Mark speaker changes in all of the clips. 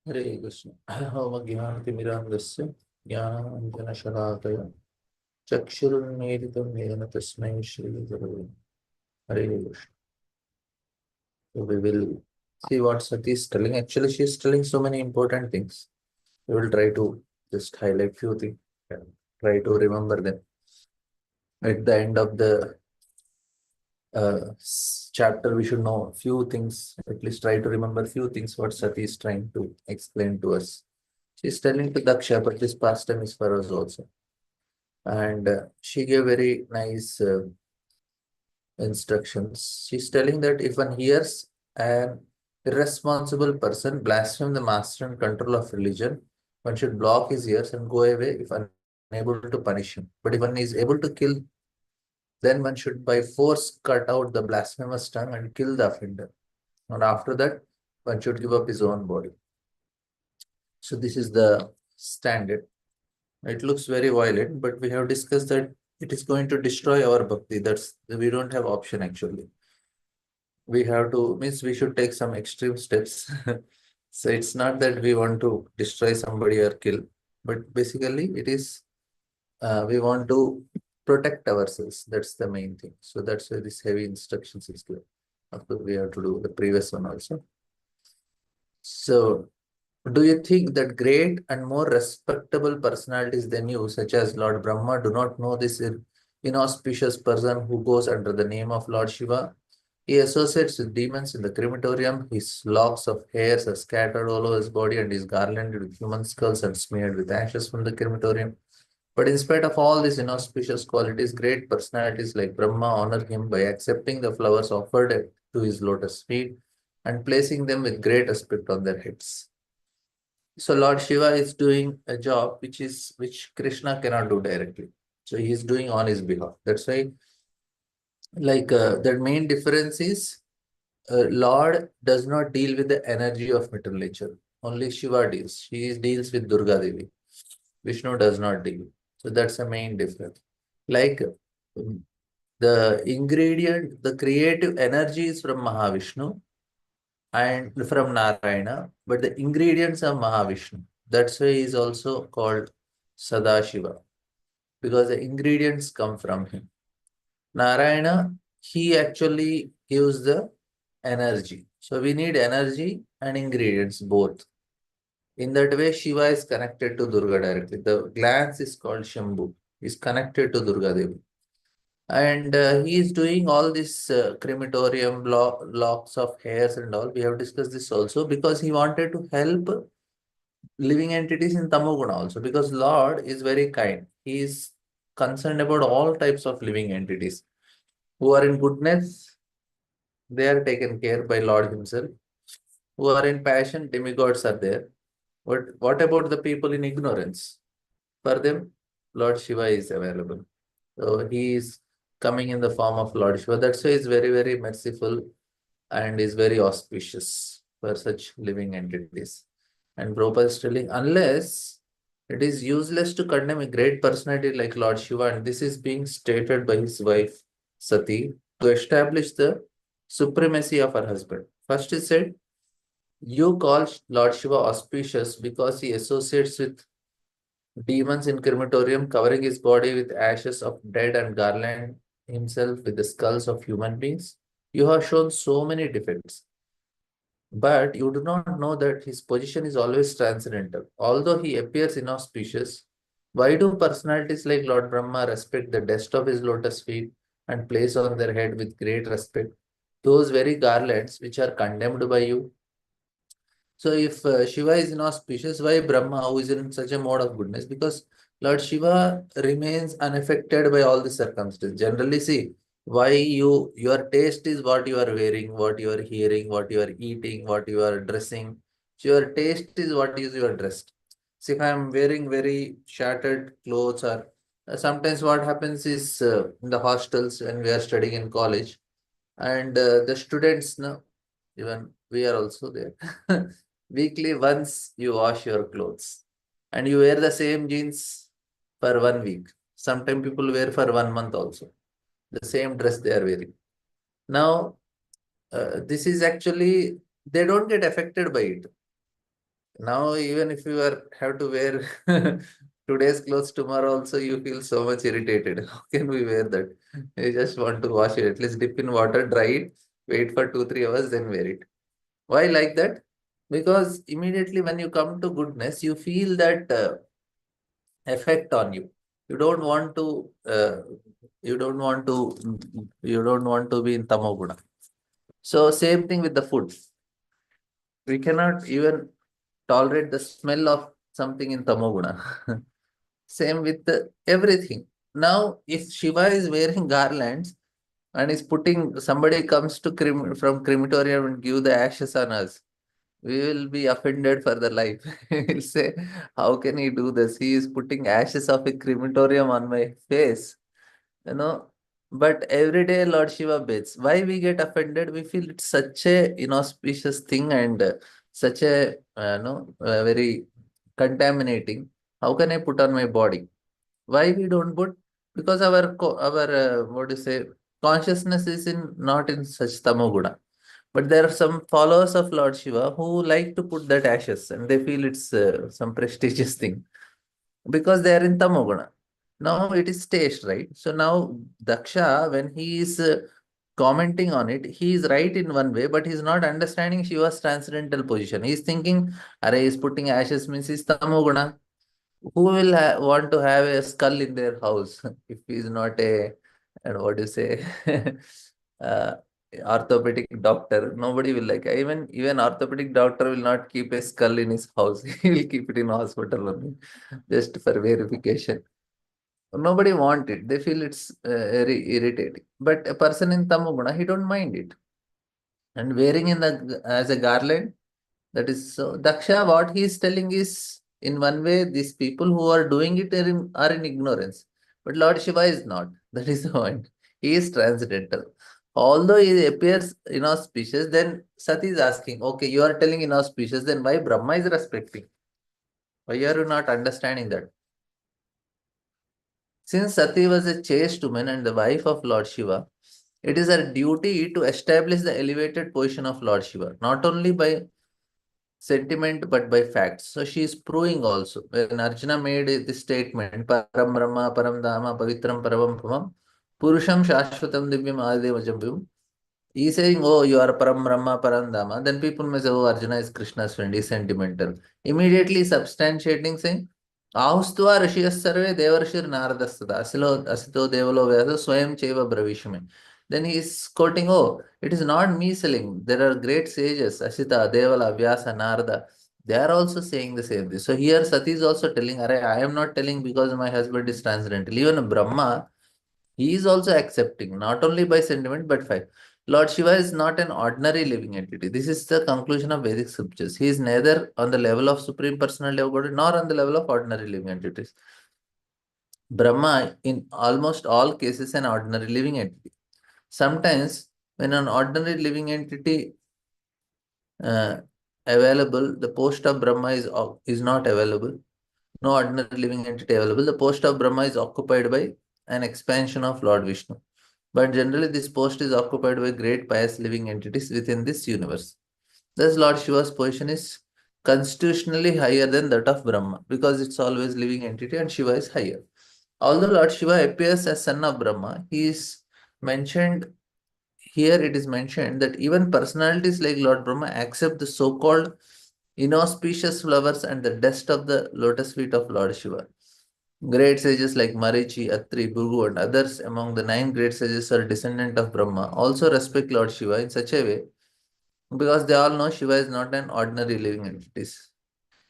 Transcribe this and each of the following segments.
Speaker 1: हरे कृष्ण। ओम ज्ञानतिमिरान्धस्य ज्ञानाञ्जनशलाकया चक्षुरुन्मीलितं येन तस्मै श्रीगुरवे हरे Krishna. So we will see what Sati is telling. Actually, she is telling so many important things. We will try to just highlight few things and try to remember them. At the end of the chapter, we should know few things, at least try to remember few things what Sati is trying to explain to us. She is telling to Daksha, but this pastime is for us also. And she gave very nice instructions. She's telling that if one hears an irresponsible person blaspheme the master and control of religion, one should block his ears and go away if unable to punish him. But if one is able to kill, then one should by force cut out the blasphemous tongue and kill the offender. And after that, one should give up his own body. So this is the standard. It looks very violent, but we have discussed that it is going to destroy our bhakti. That's we don't have option actually. We have to means we should take some extreme steps. So it's not that we want to destroy somebody or kill, but basically it is we want to protect ourselves. That's the main thing. So that's why this heavy instructions is given. Of course, we have to do the previous one also. So do you think that great and more respectable personalities than you, such as Lord Brahma, do not know this inauspicious person who goes under the name of Lord Shiva? He associates with demons in the crematorium. His locks of hairs are scattered all over his body and is garlanded with human skulls and smeared with ashes from the crematorium. But in spite of all these inauspicious qualities, great personalities like Brahma honor him by accepting the flowers offered to his lotus feet and placing them with great respect on their heads. So Lord Shiva is doing a job which Krishna cannot do directly. So he is doing on his behalf. That's why, the main difference is Lord does not deal with the energy of material nature. Only Shiva deals. She deals with Durga Devi. Vishnu does not deal. So that's the main difference. Like the ingredient, the creative energy is from Mahavishnu and from Narayana, but the ingredients are Mahavishnu. That's why he is also called Sadashiva, because the ingredients come from him. Narayana, he actually gives the energy. So we need energy and ingredients both. In that way, Shiva is connected to Durga directly. The glance is called Shambhu, is connected to Durga Devi. And he is doing all this crematorium, locks of hairs and all. We have discussed this also because he wanted to help living entities in Tamoguna also, because Lord is very kind. He is concerned about all types of living entities who are in goodness. They are taken care by Lord himself. Who are in passion, demigods are there. What about the people in ignorance? For them, Lord Shiva is available. So he is coming in the form of Lord Shiva. That's why he's very, very merciful and is very auspicious for such living entities. And Prabhupada is telling, unless it is useless to condemn a great personality like Lord Shiva, and this is being stated by his wife Sati to establish the supremacy of her husband. First, he said, you call Lord Shiva auspicious because he associates with demons in crematorium, covering his body with ashes of dead and garland himself with the skulls of human beings. You have shown so many defects, but you do not know that his position is always transcendental. Although he appears inauspicious, why do personalities like Lord Brahma respect the dust of his lotus feet and place on their head with great respect those very garlands which are condemned by you? So if Shiva is inauspicious, why Brahma, who is in such a mode of goodness? Because Lord Shiva remains unaffected by all the circumstances. Generally, see, why your taste is what you are wearing, what you are hearing, what you are eating, what you are dressing. So your taste is what is you are dressed. See, if I am wearing very shattered clothes, or sometimes what happens is in the hostels when we are studying in college, and the students now, even we are also there. Weekly once you wash your clothes and you wear the same jeans for 1 week. Sometimes people wear for 1 month also. The same dress they are wearing. Now, this is actually, they don't get affected by it. Now, even if you have to wear today's clothes tomorrow, also you feel so much irritated. How can we wear that? You just want to wash it. At least dip in water, dry it, wait for 2, 3 hours, then wear it. Why like that? Because immediately when you come to goodness, you feel that effect on you. You don't want to. You don't want to. You don't want to be in tamoguna. So same thing with the food. We cannot even tolerate the smell of something in tamoguna. Same with everything. Now, if Shiva is wearing garlands and is putting, somebody comes to from crematorium and give the ashes on us, we will be offended for the life. We'll say, how can he do this? He is putting ashes of a crematorium on my face, you know. But every day Lord Shiva bathes. Why we get offended? We feel it's such a inauspicious thing and such a very contaminating. How can I put on my body? Why we don't put? Because our what do you say, consciousness is in not in such tamoguna. But there are some followers of Lord Shiva who like to put that ashes and they feel it's some prestigious thing because they are in tamoguna. Now it is taste, right? So now Daksha, when he is commenting on it, he is right in one way, but he's not understanding Shiva's transcendental position. He's thinking, Are he's putting ashes means he's tamoguna. Who will want to have a skull in their house if he's not a, and what do you say, uh, orthopedic doctor? Nobody will like. Even orthopedic doctor will not keep a skull in his house. He will keep it in hospital only, just for verification. Nobody want it. They feel it's very irritating. But a person in Tamoguna, he don't mind it. And wearing in the as a garland, that is so. Daksha, what he is telling is, in one way, these people who are doing it are in ignorance. But Lord Shiva is not. That is the point. He is transcendental. Although he appears inauspicious, then Sati is asking, okay, you are telling inauspicious, then why Brahma is respecting? Why are you not understanding that? Since Sati was a chaste woman and the wife of Lord Shiva, it is her duty to establish the elevated position of Lord Shiva, not only by sentiment but by facts. So she is proving also. When Arjuna made this statement, Param Brahma, Param Dhamma, Pavitram Paravam Pamam, Purusham Shashvatam Divyam Adevajam. He's saying, oh, you are Param Brahma, Param Dhamma. Then people may say, oh, Arjuna is Krishna's friend, he's sentimental. Immediately substantiating, saying, Ahustva Rishiyas Sarve Devarshir Naradastada, Asito Devalo Vyasa Swayam Cheva Bravishme. Then he is quoting, oh, it is not me selling. There are great sages, Asita, Devala, Vyasa, Narada. They are also saying the same thing. So here Sati is also telling, I am not telling because my husband is transcendental. Even Brahma, he is also accepting, not only by sentiment, but fact. Lord Shiva is not an ordinary living entity. This is the conclusion of Vedic scriptures. He is neither on the level of Supreme Personality of God nor on the level of ordinary living entities. Brahma, in almost all cases, an ordinary living entity. Sometimes, when an ordinary living entity uh, available, the post of Brahma is not available. No ordinary living entity available. The post of Brahma is occupied by an expansion of Lord Vishnu. But generally, this post is occupied by great pious living entities within this universe. Thus, Lord Shiva's position is constitutionally higher than that of Brahma because it's always living entity and Shiva is higher. Although Lord Shiva appears as son of Brahma, he is mentioned here. It is mentioned that even personalities like Lord Brahma accept the so-called inauspicious flowers and the dust of the lotus feet of Lord Shiva. Great sages like Marichi, Atri, Bhrigu, and others among the 9 great sages are descendant of Brahma also respect Lord Shiva in such a way because they all know Shiva is not an ordinary living entity.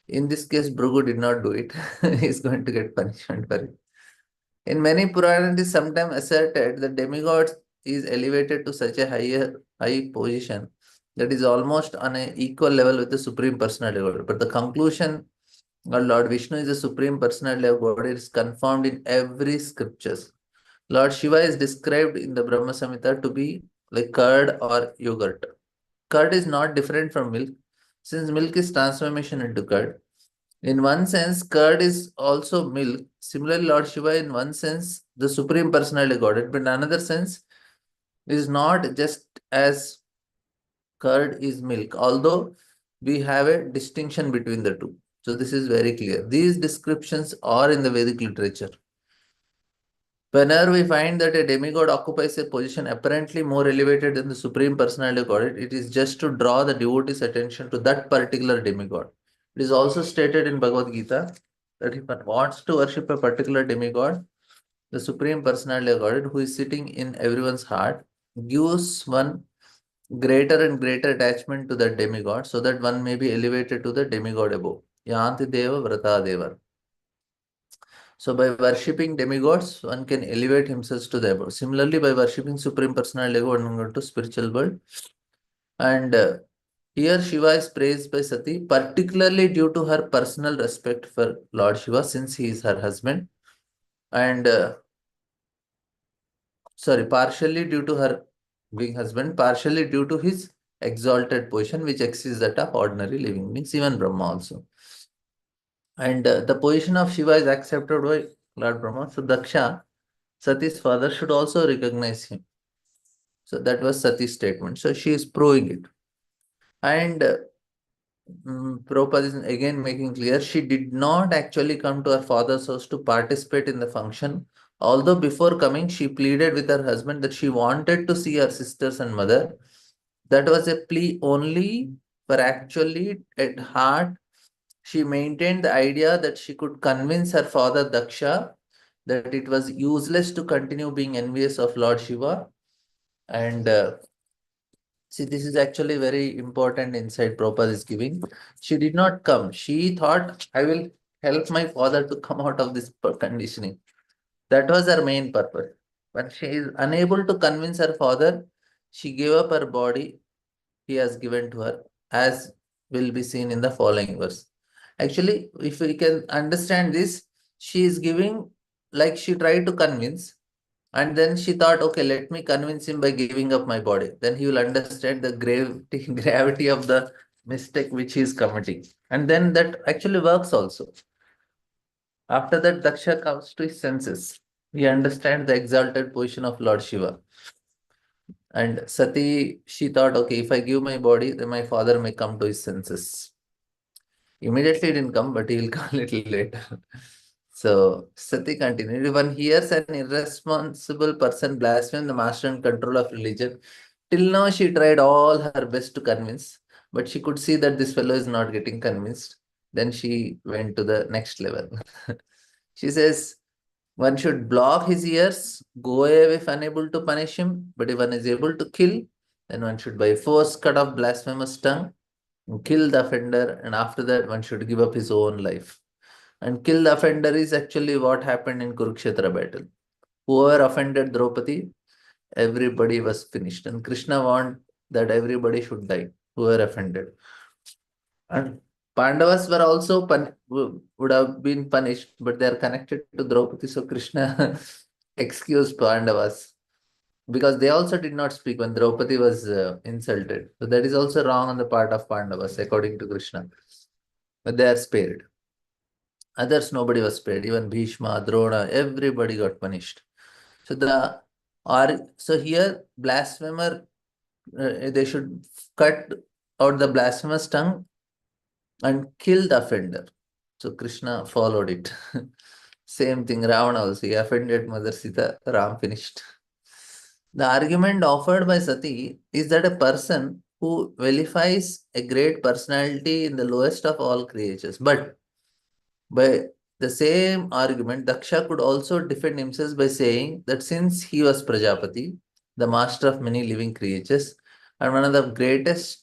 Speaker 1: In this case, Bhrigu did not do it. He is going to get punishment for it. In many Puranas, it is sometimes asserted that demigods is elevated to such a high position that is almost on an equal level with the Supreme Personality of God. But the conclusion, Lord Vishnu is the Supreme Personality of God, is confirmed in every scriptures. Lord Shiva is described in the Brahma Samhita to be like curd or yogurt. Curd is not different from milk, since milk is transformation into curd. In one sense, curd is also milk. Similarly, Lord Shiva, in one sense, the Supreme Personality of Godhead, but in another sense, is not just as curd is milk. Although we have a distinction between the two. So this is very clear. These descriptions are in the Vedic literature. Whenever we find that a demigod occupies a position apparently more elevated than the Supreme Personality of Godhead, it is just to draw the devotee's attention to that particular demigod. It is also stated in Bhagavad Gita that if one wants to worship a particular demigod, the Supreme Personality of Godhead, who is sitting in everyone's heart, gives one greater and greater attachment to that demigod so that one may be elevated to the demigod above. Yanti Deva Vrata Deva. So by worshipping demigods, one can elevate himself to the above. Similarly, by worshipping Supreme Personality, one can go to spiritual world. And here Shiva is praised by Sati, particularly due to her personal respect for Lord Shiva, since he is her husband. And partially due to her being husband, partially due to his exalted position, which exceeds that of ordinary living beings, even Brahma also. And the position of Shiva is accepted by Lord Brahma. So Daksha, Sati's father, should also recognize him. So that was Sati's statement. So she is proving it. And Prabhupada is again making clear she did not actually come to her father's house to participate in the function. Although before coming, she pleaded with her husband that she wanted to see her sisters and mother. That was a plea only, but actually at heart, she maintained the idea that she could convince her father Daksha that it was useless to continue being envious of Lord Shiva. And see, this is actually very important insight Prabhupada is giving. She did not come. She thought, I will help my father to come out of this conditioning. That was her main purpose. When she is unable to convince her father, she gave up her body he has given to her, as will be seen in the following verse. Actually, if we can understand this, she is giving, like she tried to convince, and then she thought, okay, let me convince him by giving up my body. Then he will understand the gravity of the mistake which he is committing. And then that actually works also. After that, Daksha comes to his senses. He understands the exalted position of Lord Shiva. And Sati, she thought, okay, if I give my body, then my father may come to his senses. Immediately didn't come, but he will come a little later. So Sati continued. If one hears an irresponsible person blaspheme the master and control of religion, till now she tried all her best to convince, but she could see that this fellow is not getting convinced. Then she went to the next level. She says, one should block his ears, go away if unable to punish him, but if one is able to kill, then one should by force cut off blasphemous tongue and kill the offender, and after that one should give up his own life. And kill the offender is actually what happened in Kurukshetra battle. Whoever offended Draupadi, everybody was finished. And Krishna wanted that everybody should die, whoever offended. And Pandavas were also would have been punished, but they are connected to Draupadi. So Krishna excused Pandavas because they also did not speak when Draupadi was insulted. So that is also wrong on the part of Pandavas, according to Krishna. But they are spared. Others, nobody was spared. Even Bhishma, Drona, everybody got punished. So so here blasphemer, they should cut out the blasphemous tongue and kill the offender. So Krishna followed it. Same thing, Ravana also. He offended Mother Sita, Ram finished. The argument offered by Sati is that a person who vilifies a great personality in the lowest of all creatures, but by the same argument, Daksha could also defend himself by saying that since he was Prajapati, the master of many living creatures, and one of the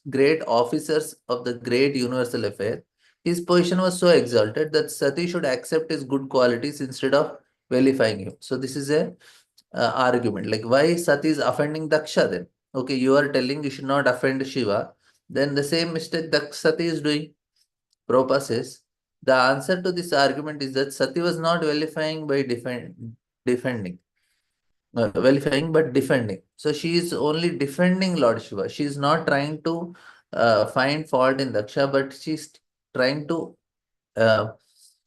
Speaker 1: great officers of the great universal affair, his position was so exalted that Sati should accept his good qualities instead of vilifying him. So this is a argument. Like why Sati is offending Daksha then? Okay, you are telling you should not offend Shiva. Then the same mistake that Sati is doing. Prabhupada says, the answer to this argument is that Sati was not vilifying by defending. Vilifying but defending. So she is only defending Lord Shiva. She is not trying to find fault in Daksha, but she's trying to, uh,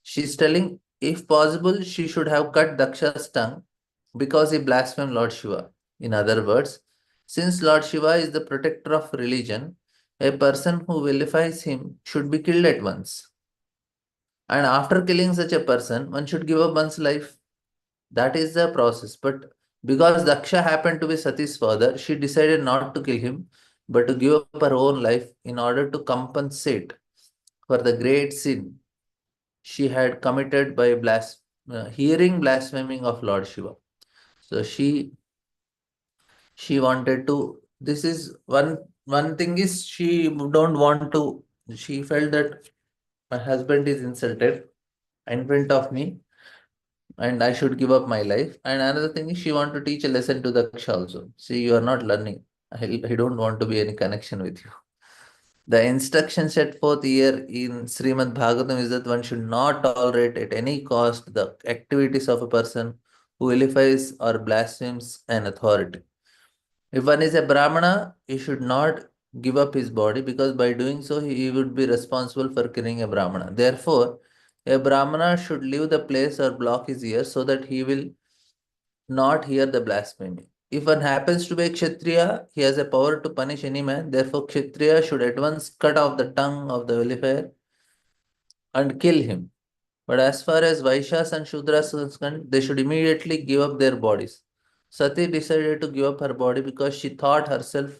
Speaker 1: she's telling if possible, she should have cut Daksha's tongue because he blasphemed Lord Shiva. In other words, since Lord Shiva is the protector of religion, A person who vilifies him should be killed at once. And after killing such a person, one should give up one's life. That is the process. But because Daksha happened to be Sati's father, she decided not to kill him, but to give up her own life in order to compensate for the great sin she had committed by hearing blaspheming of Lord Shiva. So she wanted to. This is one thing is she don't want to. She felt that my husband is insulted in front of me, and I should give up my life. And another thing is she want to teach a lesson to Daksha also. See, you are not learning. I don't want to be any connection with you. The instruction set forth here in Srimad Bhagavatam is that one should not tolerate at any cost the activities of a person who vilifies or blasphemes an authority. If one is a Brahmana, he should not give up his body because by doing so he would be responsible for killing a Brahmana. Therefore, a Brahmana should leave the place or block his ears so that he will not hear the blasphemy. If one happens to be a Kshatriya, he has a power to punish any man. Therefore, Kshatriya should at once cut off the tongue of the vilifier and kill him. But as far as Vaishyas and Shudras are concerned, they should immediately give up their bodies. Sati decided to give up her body because she thought herself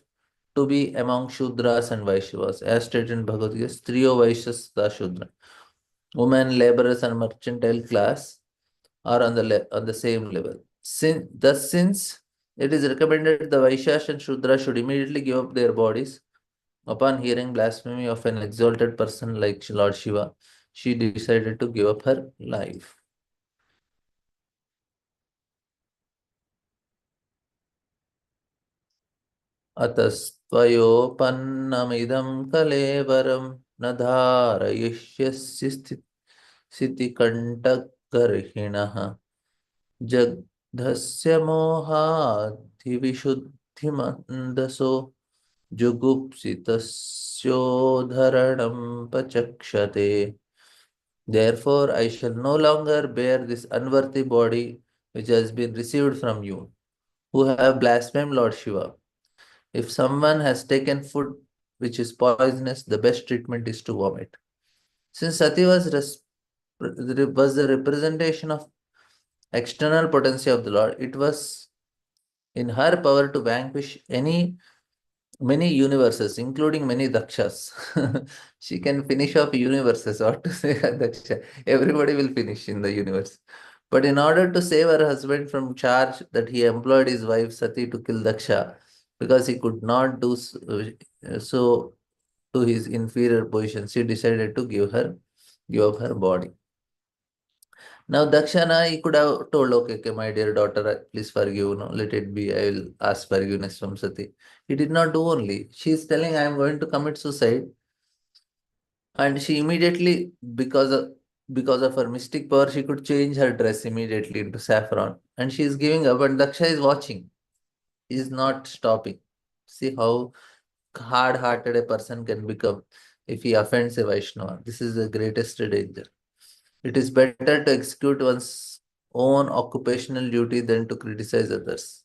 Speaker 1: to be among Shudras and Vaishyas, as stated in Bhagavad Gita, Striyo Vaishyas Ta Shudra. Women, laborers, and mercantile class are on on the same level. Since it is recommended the Vaishyas and Shudras should immediately give up their bodies upon hearing blasphemy of an exalted person like Lord Shiva, she decided to give up her life. अतस्त्वयोपन्नमिदं कलेवरं न धारयिष्यसि स्थितिकण्टकगर्हिणः जग्धस्य मोहाधिविशुद्धिमन्दसो जुगुप्सितस्योद्धरणं पचक्षते. Therefore, I shall no longer bear this unworthy body which has been received from you, who have blasphemed Lord Shiva. If someone has taken food which is poisonous, the best treatment is to vomit. Since Sati was the representation of external potency of the Lord, it was in her power to vanquish many universes, including many dakshas. She can finish off universes, or to say a daksha. Everybody will finish in the universe. But in order to save her husband from charge that he employed his wife Sati to kill Daksha, because he could not do so to his inferior position, she decided to give up her body. Now Dakshana, he could have told, okay, my dear daughter, please forgive, no, let it be. I will ask forgiveness from Sati. He did not do only. She is telling, I am going to commit suicide, and she immediately, because of her mystic power, she could change her dress immediately into saffron, and she is giving up. And Daksha is watching. He is not stopping. See how hard-hearted a person can become if he offends a Vaishnava. This is the greatest danger. It is better to execute one's own occupational duty than to criticize others.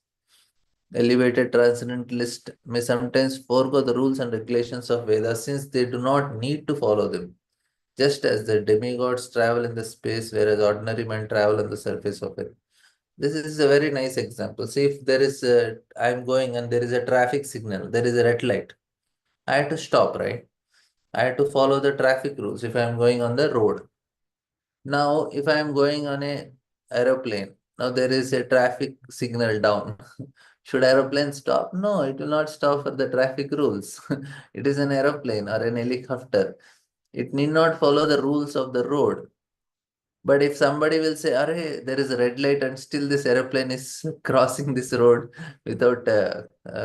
Speaker 1: Elevated transcendentalists may sometimes forego the rules and regulations of Vedas since they do not need to follow them, just as the demigods travel in the space whereas ordinary men travel on the surface of it. This is a very nice example. See, if there is I'm going and there is a traffic signal, there is a red light. I have to stop, right? I have to follow the traffic rules if I am going on the road. Now, if I am going on a aeroplane, now there is a traffic signal down. Should aeroplane stop? No, it will not stop for the traffic rules. It is an aeroplane or an helicopter. It need not follow the rules of the road. But if somebody will say, Arey, there is a red light and still this aeroplane is crossing this road without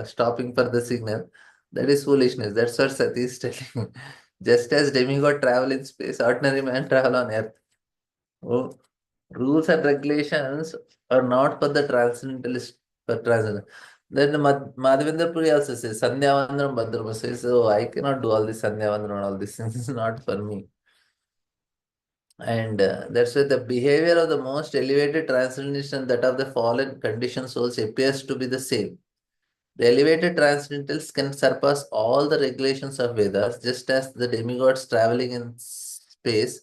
Speaker 1: stopping for the signal, that is foolishness. That's what Sati is telling. Just as demigod travel in space, ordinary man travel on earth. Oh, rules and regulations are not for the transcendentalist, for transcendental. Then the Madhavendra Puri also says, Sandhya Vandram Bhadrama says, oh, I cannot do all this Sandhya Vandram and all this. This is not for me. And that's why the behavior of the most elevated transcendentalists and that of the fallen conditioned souls appears to be the same. The elevated transcendentals can surpass all the regulations of Vedas, just as the demigods traveling in space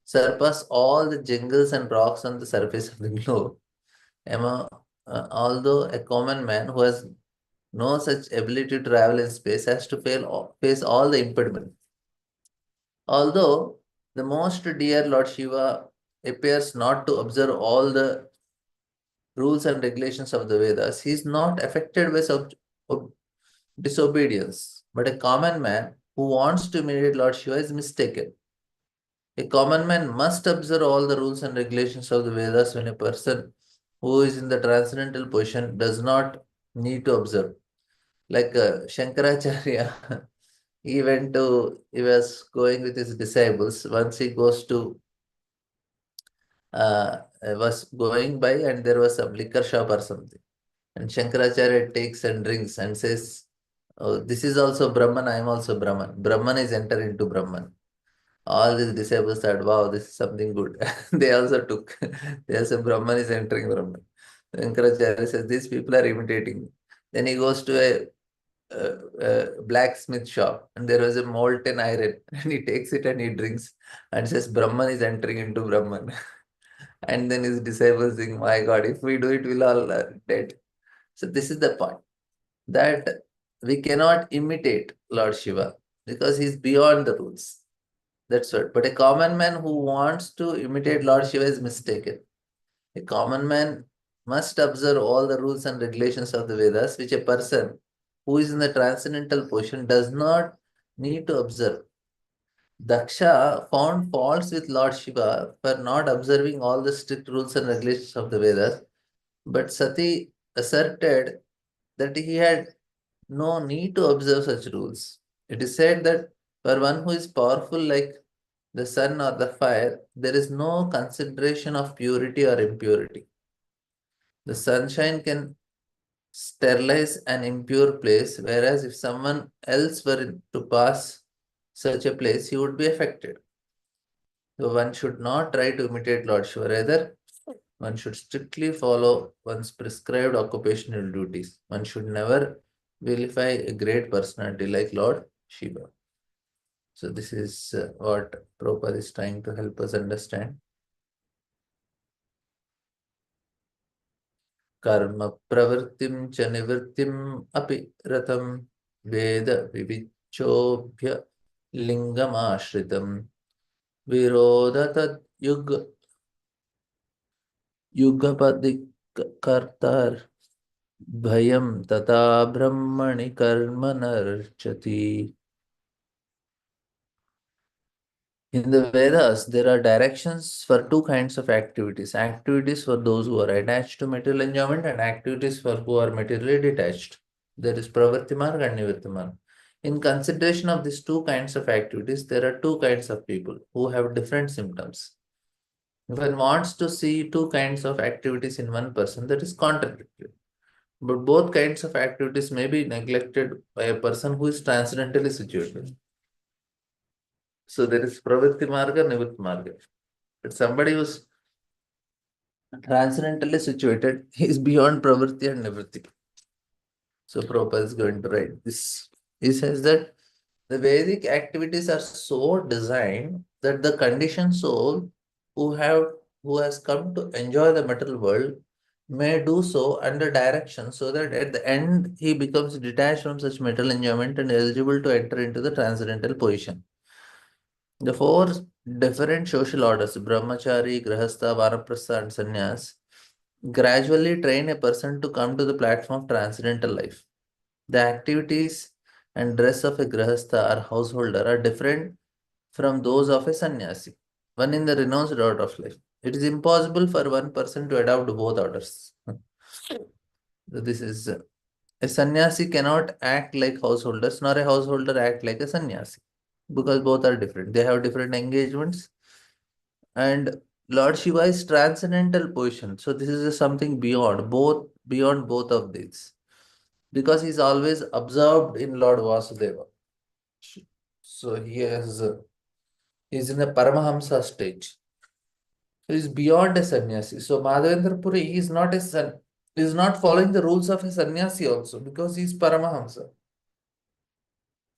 Speaker 1: surpass all the jungles and rocks on the surface of the globe. Emma, although a common man who has no such ability to travel in space has to face all the impediments. Although the most dear Lord Shiva appears not to observe all the rules and regulations of the Vedas, he is not affected by disobedience. But a common man who wants to imitate Lord Shiva is mistaken. A common man must observe all the rules and regulations of the Vedas when a person who is in the transcendental position does not need to observe. Like Shankaracharya, he was going with his disciples. Once he goes to, was going by and there was some liquor shop or something. And Shankaracharya takes and drinks and says, oh, this is also Brahman, I am also Brahman. Brahman is enter into Brahman. All these disciples said, wow, this is something good. They also took. They said, Brahman is entering Brahman. Shankaracharya says, these people are imitating me. Then he goes to a blacksmith shop and there was a molten iron and he takes it and he drinks and says, Brahman is entering into Brahman. And then his disciples think, my God, if we do it, we'll all dead. So this is the point that we cannot imitate Lord Shiva because he's beyond the rules. That's what. But a common man who wants to imitate Lord Shiva is mistaken. A common man must observe all the rules and regulations of the Vedas, which a person who is in the transcendental position does not need to observe. Daksha found faults with Lord Shiva for not observing all the strict rules and regulations of the Vedas, but Sati asserted that he had no need to observe such rules. It is said that for one who is powerful like the sun or the fire, there is no consideration of purity or impurity. The sunshine can sterilize an impure place, whereas if someone else were to pass such a place, he would be affected. So one should not try to imitate Lord Shiva. Rather, one should strictly follow one's prescribed occupational duties. One should never vilify a great personality like Lord Shiva. So this is what Prabhupada is trying to help us understand. Karma pravrittim cha nivrittim api ratam veda vivichobhya lingam ashritam viroda tad yugapadik kartar bhayam tata brahmani karma narchati. In the Vedas, there are directions for two kinds of activities. Activities for those who are attached to material enjoyment and activities for who are materially detached. There is Pravritti Marga and Nivritti Marga. In consideration of these two kinds of activities, there are two kinds of people who have different symptoms. If one wants to see two kinds of activities in one person, that is contradictory. But both kinds of activities may be neglected by a person who is transcendentally situated. So there is Pravritti Marga, Nivritti Marga. But somebody who's transcendentally situated, he is beyond Pravritti and Nivritti. So Prabhupada is going to write this. He says that the Vedic activities are so designed that the conditioned soul who has come to enjoy the material world may do so under direction so that at the end he becomes detached from such material enjoyment and eligible to enter into the transcendental position. The four different social orders, Brahmachari, Grahastha, Vanaprastha, and Sannyas, gradually train a person to come to the platform of transcendental life. The activities and dress of a Grahastha or householder are different from those of a sannyasi, one in the renounced order of life. It is impossible for one person to adopt both orders. This is a sannyasi cannot act like householders, nor a householder act like a sannyasi, because both are different. They have different engagements, and Lord Shiva is transcendental position. So this is something beyond both of these, because he's always observed in Lord Vasudeva. So he's in a Paramahamsa stage. So he's beyond a sannyasi. So Madhavendra Puri is not a son. is not following the rules of a sannyasi also because he is Paramahamsa.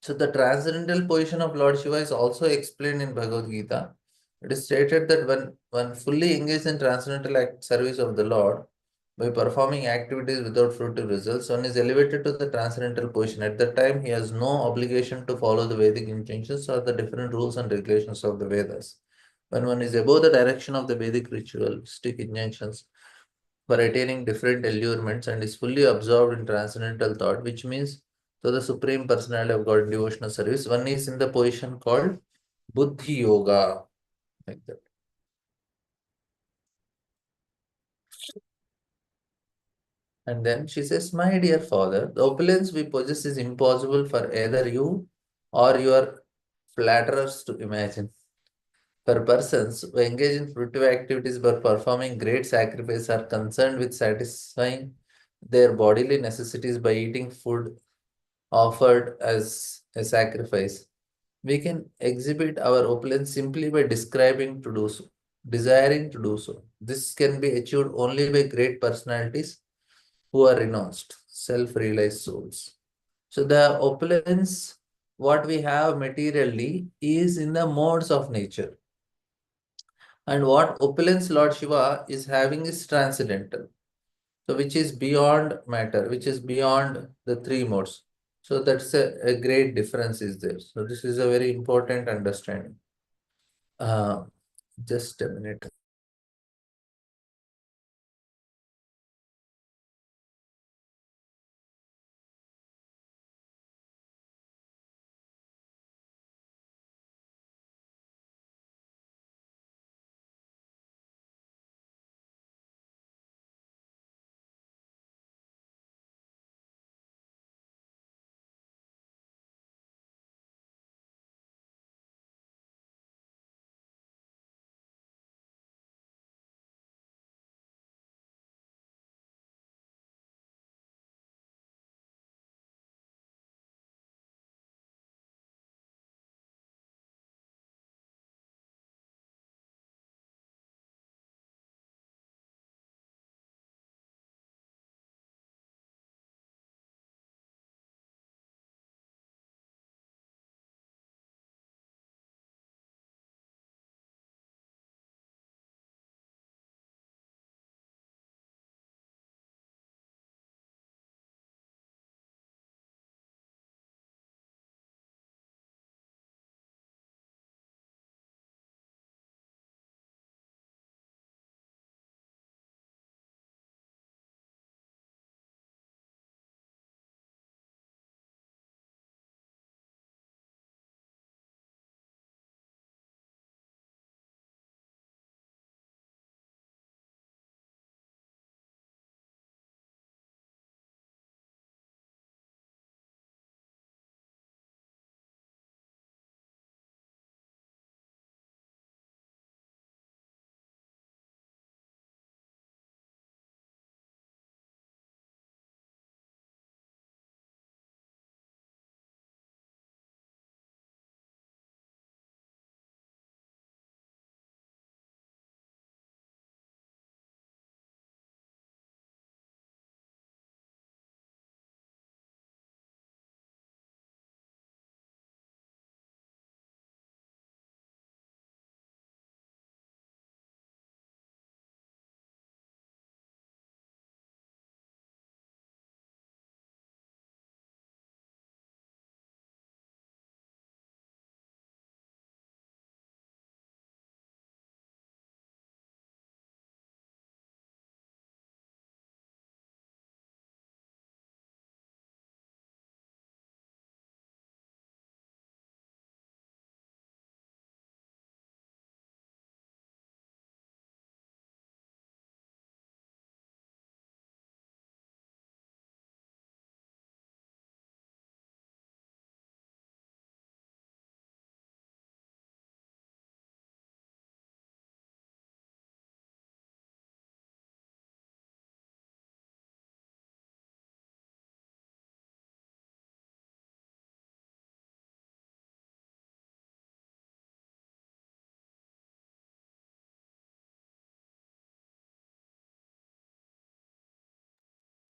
Speaker 1: So the transcendental position of Lord Shiva is also explained in Bhagavad Gita. It is stated that when one fully engaged in transcendental service of the Lord, by performing activities without fruitive results, one is elevated to the transcendental position. At that time, he has no obligation to follow the Vedic injunctions or the different rules and regulations of the Vedas. When one is above the direction of the Vedic ritualistic injunctions for attaining different allurements and is fully absorbed in transcendental thought, which means to the Supreme Personality of God in devotional service, one is in the position called Buddhi Yoga, like that. And then she says, my dear father, the opulence we possess is impossible for either you or your flatterers to imagine. For persons who engage in fruitive activities by performing great sacrifice are concerned with satisfying their bodily necessities by eating food offered as a sacrifice. We can exhibit our opulence simply by describing to do so, desiring to do so. This can be achieved only by great personalities who are renounced, self-realized souls. So the opulence, what we have materially, is in the modes of nature. And what opulence Lord Shiva is having is transcendental. So which is beyond matter, which is beyond the three modes. So that's a great difference is there. So this is a very important understanding. Uh, just a minute.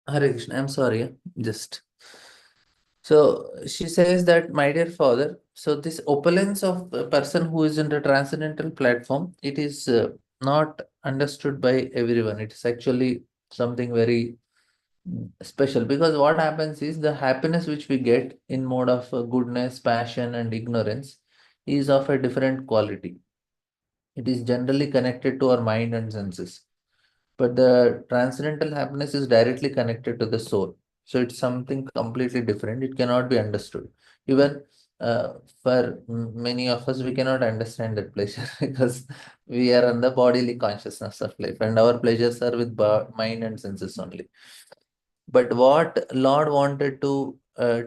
Speaker 1: Hare Krishna, I'm sorry, just. So she says that, my dear father, so this opulence of a person who is in the transcendental platform, it is not understood by everyone. It is actually something very special, because what happens is the happiness which we get in mode of goodness, passion, and ignorance is of a different quality. It is generally connected to our mind and senses. But the transcendental happiness is directly connected to the soul. So it's something completely different. It cannot be understood. Even for many of us, we cannot understand that pleasure because we are on the bodily consciousness of life, and our pleasures are with mind and senses only. But what Lord wanted to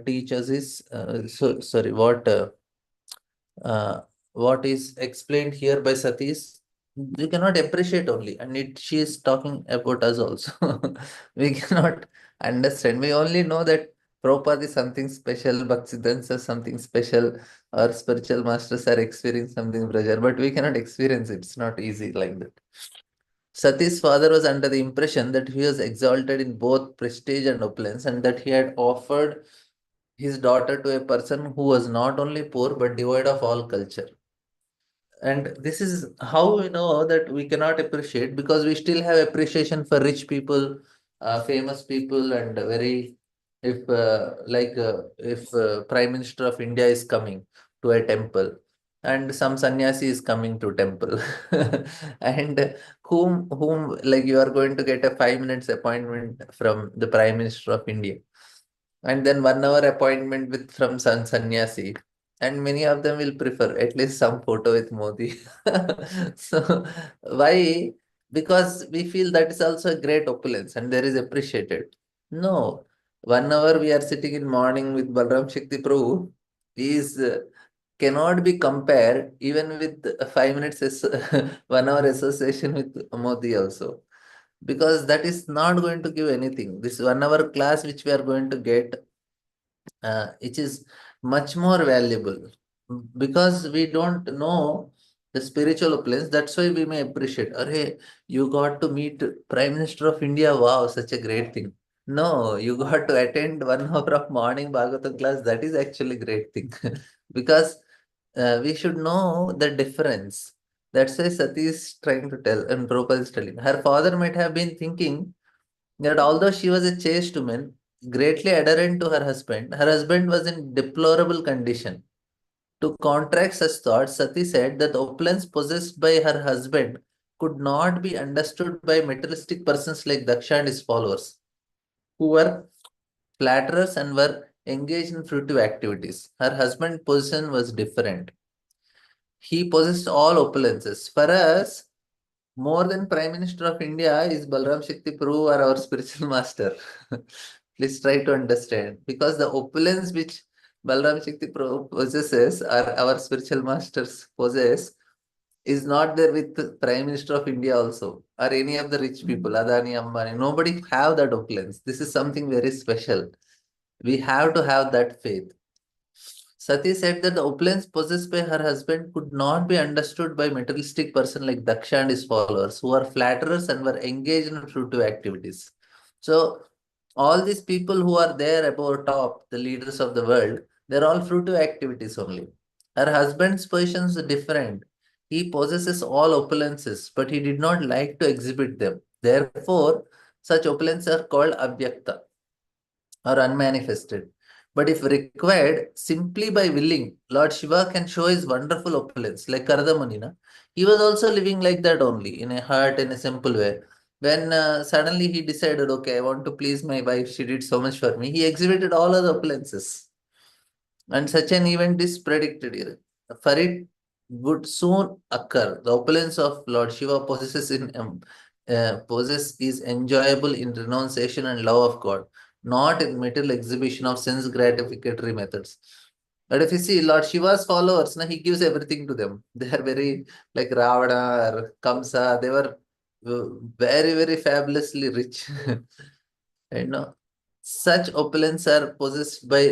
Speaker 1: teach us is, uh, what is explained here by Sati is, we cannot appreciate only, and she is talking about us also. We cannot understand. We only know that Prabhupada is something special, Bhaktisiddhanta is something special, or spiritual masters are experiencing something pleasure, but we cannot experience it. It's not easy like that. Sati's father was under the impression that he was exalted in both prestige and opulence, and that he had offered his daughter to a person who was not only poor but devoid of all culture. And this is how we know that we cannot appreciate, because we still have appreciation for rich people, famous people, and very, if Prime Minister of India is coming to a temple, and some sannyasi is coming to temple, and whom like you are going to get a 5 minutes appointment from the Prime Minister of India, and then 1 hour appointment with from some sannyasi, and many of them will prefer at least some photo with Modi. So why? Because we feel that is also a great opulence and there is appreciated. No, 1 hour we are sitting in morning with Balram Shakti Prabhu is cannot be compared even with 5 minutes 1 hour association with Modi also, because that is not going to give anything. This 1 hour class which we are going to get, it is much more valuable, because we don't know the spiritual opulence. That's why we may appreciate. Hey, you got to meet Prime Minister of India. Wow, such a great thing. No, you got to attend 1 hour of morning Bhagavatam class. That is actually great thing, because we should know the difference. That's why Sati is trying to tell, and Prabhupada is telling. Her father might have been thinking that although she was a chaste woman, greatly adherent to her husband was in deplorable condition. To counteract such thoughts, Sati said that the opulence possessed by her husband could not be understood by materialistic persons like Daksha and his followers, who were flatterers and were engaged in fruitive activities. Her husband's position was different. He possessed all opulences. For us, more than Prime Minister of India is Balram Shakti Prabhu or our spiritual master. Please try to understand. Because the opulence which Balram Shakti Prabhu possesses, or our spiritual masters possess, is not there with Prime Minister of India also, or any of the rich people, Adani, Ambani. Nobody have that opulence. This is something very special. We have to have that faith. Sati said that the opulence possessed by her husband could not be understood by materialistic person like Daksha and his followers, who are flatterers and were engaged in fruitive activities. So all these people who are there above top, the leaders of the world, they're all fruitive activities only. Her husband's position is different. He possesses all opulences, but he did not like to exhibit them. Therefore, such opulences are called avyakta, or unmanifested. But if required, simply by willing, Lord Shiva can show his wonderful opulence, like Kardamanina. He was also living like that only, in a hut, in a simple way. When suddenly he decided, okay, I want to please my wife, she did so much for me, he exhibited all other opulences. And such an event is predicted here. For it would soon occur. The opulence of Lord Shiva possess is enjoyable in renunciation and love of God, not in material exhibition of sense gratificatory methods. But if you see Lord Shiva's followers, he gives everything to them. They are very like Ravana or Kamsa. They were very, very fabulously rich. you know, Such opulence are possessed by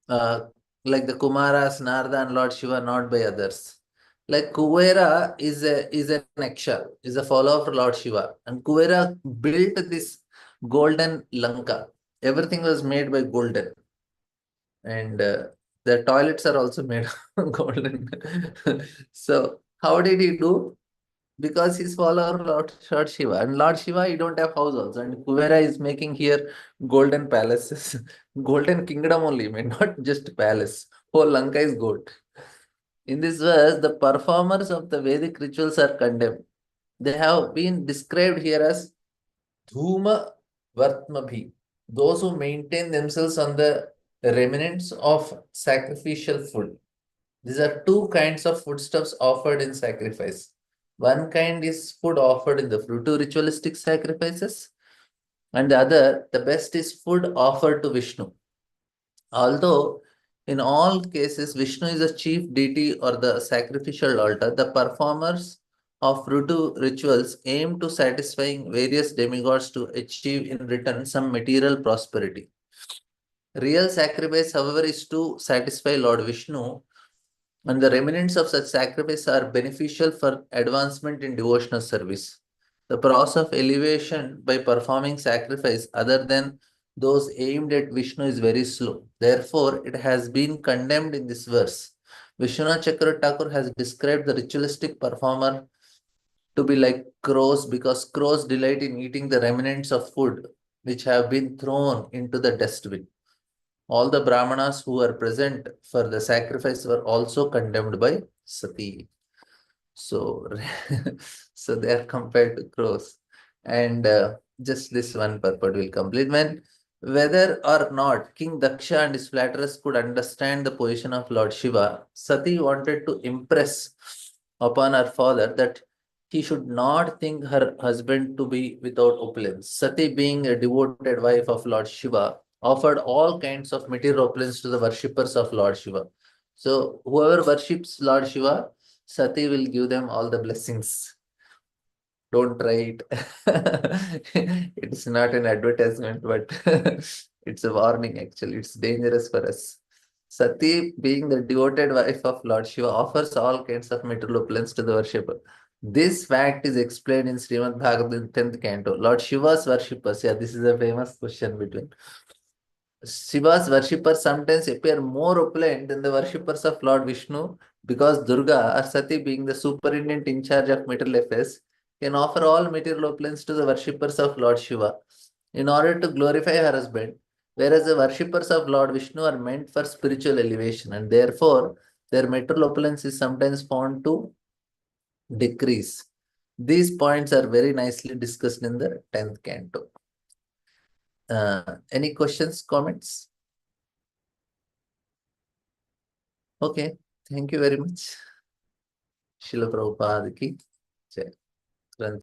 Speaker 1: uh, like the Kumaras, Narada, and Lord Shiva, not by others. Like Kuvera is an Aksha, is a follower of Lord Shiva, and Kuvera built this golden Lanka. Everything was made by golden. And the toilets are also made of golden. So how did he do? Because he's follower Lord Shiva. And Lord Shiva, he don't have house also. And Kuvera is making here golden palaces. Golden kingdom only, man, not just palace. Whole Lanka is gold. In this verse, the performers of the Vedic rituals are condemned. They have been described here as Dhuma Vartmabhi, those who maintain themselves on the remnants of sacrificial food. These are two kinds of foodstuffs offered in sacrifice. One kind is food offered in the fruitive ritualistic sacrifices, and the other, the best, is food offered to Vishnu. Although in all cases Vishnu is the chief deity or the sacrificial altar, the performers of fruitive rituals aim to satisfying various demigods to achieve in return some material prosperity. Real sacrifice, however, is to satisfy Lord Vishnu, and the remnants of such sacrifice are beneficial for advancement in devotional service. The process of elevation by performing sacrifice other than those aimed at Vishnu is very slow. Therefore, it has been condemned in this verse. Vishwanath Chakra Thakur has described the ritualistic performer to be like crows because crows delight in eating the remnants of food which have been thrown into the dustbin. All the Brahmanas who were present for the sacrifice were also condemned by Sati. So, so they are compared to crows. And just this one purport will complete. When whether or not King Daksha and his flatterers could understand the position of Lord Shiva, Sati wanted to impress upon her father that he should not think her husband to be without opulence. Sati, being a devoted wife of Lord Shiva, offered all kinds of material opulence to the worshippers of Lord Shiva. So whoever worships Lord Shiva, Sati will give them all the blessings. Don't try it. It's not an advertisement, but it's a warning actually. It's dangerous for us. Sati, being the devoted wife of Lord Shiva, offers all kinds of material opulence to the worshipper. This fact is explained in Srimad Bhagavatam 10th canto. Lord Shiva's worshippers, yeah, this is a famous question between Shiva's worshippers sometimes appear more opulent than the worshippers of Lord Vishnu because Durga or Sati, being the superintendent in charge of material affairs, can offer all material opulence to the worshippers of Lord Shiva in order to glorify her husband, whereas the worshippers of Lord Vishnu are meant for spiritual elevation and therefore their material opulence is sometimes found to decrease. These points are very nicely discussed in the 10th canto. Any questions, comments? Okay, thank you very much. Srila Prabhupada ki jai.